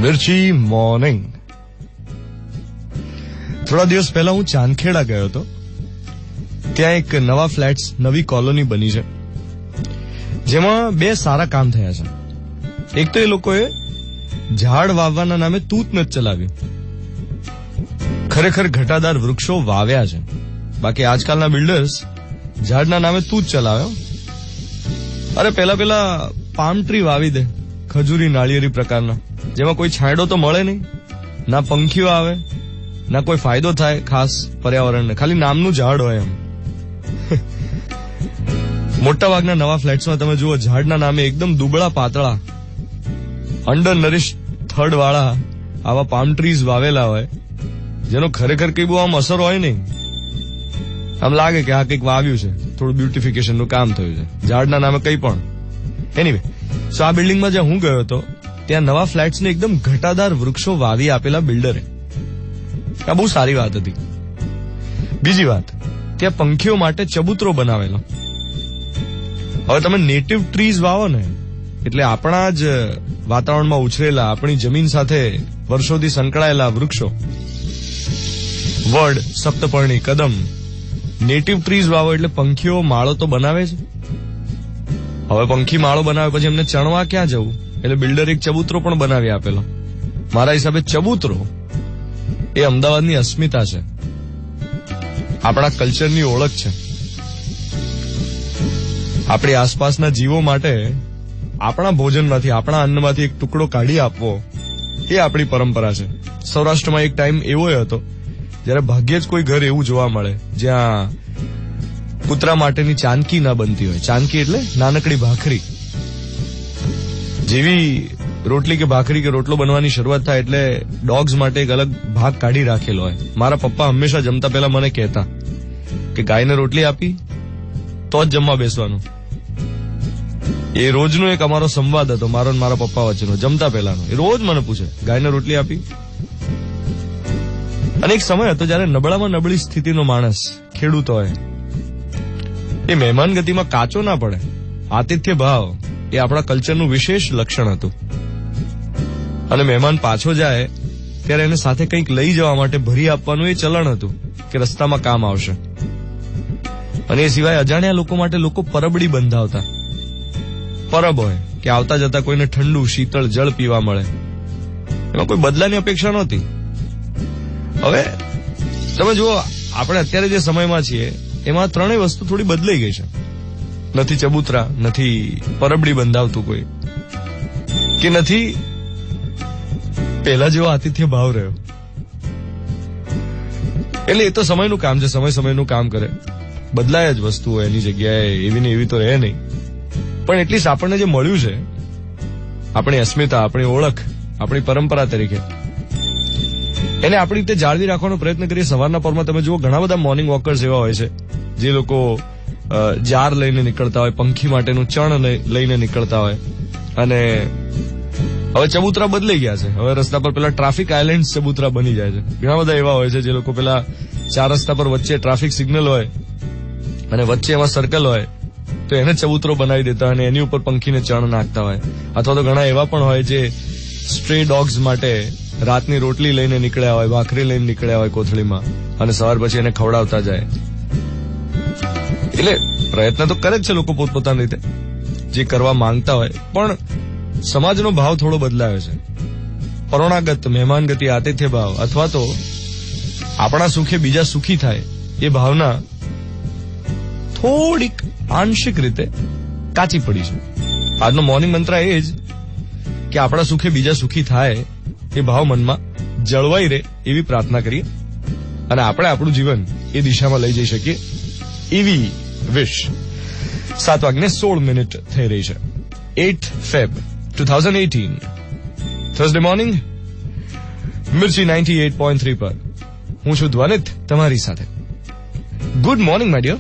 મિર્ચી morning. થોડા દિવસ પહેલા હું ચાંદખેડા ગયો હતો. ત્યાં એક નવા ફ્લેટ્સ, નવી કોલોની બની છે, જેમાં બે સારા કામ થયા છે. એક તો એ લોકોએ ઝાડ વાવવાના નામે તૂત નથી ચલાવ્યું, ખરેખર ઘટાદાર વૃક્ષો વાવ્યા છે. બાકી આજકાલના બિલ્ડર્સ ઝાડના નામે તૂત ચલાવ્યો. અરે પેલા પામ ટ્રી વાવી દે, ખજૂરી નાળિયેરી પ્રકારના, જેમાં કોઈ છાંયડો તો મળે નહીં, ના પંખીઓ આવે, ના કોઈ ફાયદો થાય ખાસ પર્યાવરણને, ખાલી નામનું ઝાડ હોય એમ. મોટા ભાગના નવા ફ્લેટ્સમાં તમે જુઓ, ઝાડના નામે એકદમ દુબળા પાતળા, અંડર નરિશ થડ વાળા આવા પામ ટ્રીઝ વાવેલા હોય, જેનો ખરેખર કઈ બહુ આમ અસર હોય નહીં. આમ લાગે કે આ કંઈક વાવ્યું છે, થોડું બ્યુટિફિકેશન નું કામ થયું છે, ઝાડના નામે કંઈ પણ. એનીવે, સો આ બિલ્ડિંગમાં જ્યાં હું ગયો હતો, ત્યાં નવા ફ્લેટ્સને એકદમ ઘટાદાર વૃક્ષો વાવી આપેલા બિલ્ડરે. આ બહુ સારી વાત હતી. બીજી વાત, ત્યાં પંખીઓ માટે ચબૂતરો બનાવેલો. હવે તમે નેટિવ ટ્રીઝ વાવો ને, એટલે આપણા જ વાતાવરણમાં ઉછરેલા, આપણી જમીન સાથે વર્ષોથી સંકળાયેલા વૃક્ષો, વડ, સપ્તપર્ણી, કદમ, નેટિવ ટ્રીઝ વાવો એટલે પંખીઓ માળો તો બનાવે છે. હવે પંખી માળો બનાવે પછી એમને ચણવા ક્યાં જવું, એટલે બિલ્ડર એક ચબૂતરો પણ બનાવી આપેલો. મારા હિસાબે ચબૂતરો એ અમદાવાદની અસ્મિતા છે, આપણા કલ્ચરની ઓળખ છે. આપણી આસપાસના જીવો માટે આપણા ભોજનમાંથી, આપણા અન્નમાંથી એક ટુકડો કાઢી આપવો, એ આપણી પરંપરા છે. સૌરાષ્ટ્રમાં એક ટાઈમ એવો હતો જયારે ભાગ્યે જ કોઈ ઘર એવું જોવા મળે જ્યાં કૂતરા માટેની ચાનકી ના બનતી હોય. ચાનકી એટલે નાનકડી ભાખરી. જેવી રોટલી કે ભાખરી કે રોટલો બનવાની શરૂઆત થાય એટલે ડોગ્સ માટે એક અલગ ભાગ કાઢી રાખેલો હોય. મારા પપ્પા હંમેશા જમતા પહેલા મને કહેતા કે ગાયને રોટલી આપી તો જ જમવા બેસવાનું. એ રોજનો એક અમારો સંવાદ હતો, મારો ને મારા પપ્પા વચ્ચેનો, જમતા પહેલાનો. એ રોજ મને પૂછે, ગાયને રોટલી આપી? અને એક સમય હતો જયારે નબળામાં નબળી સ્થિતિનો માણસ, ખેડૂત હોય, એ મહેમાન ગતિમાં કાચો ના પડે. આતિથ્ય ભાવ એ આપણા કલ્ચરનું વિશેષ લક્ષણ હતું. અને મહેમાન પાછો જાય ત્યારે એને સાથે કંઈક લઈ જવા માટે ભરી આપવાનું એ ચલણ હતું કે રસ્તામાં કામ આવશે. અને એ સિવાય અજાણ્યા લોકો માટે લોકો પરબડી બંધાવતા. પરબ હોય કે આવતા જતા કોઈને ઠંડુ શીતળ જળ પીવા મળે, એમાં કોઈ બદલાની અપેક્ષા નહોતી. હવે તમે જુઓ, આપણે અત્યારે જે સમયમાં છીએ એમાં ત્રણેય વસ્તુ થોડી બદલાઈ ગઈ છે. નથી ચબૂતરા, નથી પરબડી બંધાવતું કોઈ, કે નથી પહેલા જેવો આતિથ્ય ભાવ રહ્યો. એટલે એ તો સમયનું કામ છે, સમયનું કામ કરે, બદલાય જ વસ્તુઓ એની જગ્યાએ, એવી ને એવી તો રહે નહીં. પણ એટલીસ્ટ આપણને જે મળ્યું છે, આપણી અસ્મિતા, આપણી ઓળખ, આપણી પરંપરા તરીકે, એને આપણી રીતે જાળવી રાખવાનો પ્રયત્ન કરીએ. સવારના પરમાં તમે જુઓ, ઘણા બધા મોર્નિંગ વોકર્સ એવા હોય છે જે લોકો જાર લઈને નીકળતા હોય, પંખી માટેનું ચણ લઈને નીકળતા હોય. અને હવે ચબૂતરા બદલાઈ ગયા છે. હવે રસ્તા પર પેલા ટ્રાફિક આઇલેન્ડ ચબૂતરા બની જાય છે. ઘણા બધા એવા હોય છે જે લોકો પેલા ચાર રસ્તા પર વચ્ચે ટ્રાફિક સિગ્નલ હોય અને વચ્ચે એમાં સર્કલ હોય, તો એને ચબૂતરો બનાવી દેતા અને એની ઉપર પંખીને ચણ નાખતા હોય. અથવા તો ઘણા એવા પણ હોય જે સ્ટ્રે ડોગ્સ માટે રાતની રોટલી લઈને નીકળ્યા હોય, ભાખરી લઈને નીકળ્યા હોય કોથળીમાં, અને સવાર પછી એને ખવડાવતા જાય. એટલે પ્રયત્ન તો કરે જ છે લોકો પોતપોતાની રીતે, જે કરવા માંગતા હોય. પણ સમાજનો ભાવ થોડો બદલાયો છે. પરોણાગત, મહેમાન ગતિ, આતિથ્ય ભાવ, અથવા તો આપણા સુખે બીજા સુખી થાય એ ભાવના થોડીક આંશિક રીતે કાચી પડી છે. આજનો મોર્નિંગ મંત્ર એ જ કે આપણા સુખે બીજા સુખી થાય એ ભાવ મનમાં જળવાઈ રહે એવી પ્રાર્થના કરીએ, અને આપણે આપણું જીવન એ દિશામાં લઈ જઈ શકીએ એવી વિશ. 7:16 થઈ રહી છે. 8 Feb 2018, થર્સડે મોર્નિંગ, મિર્ચી 98.3 પર હું છું ધ્વનિત તમારી સાથે. Good morning my dear.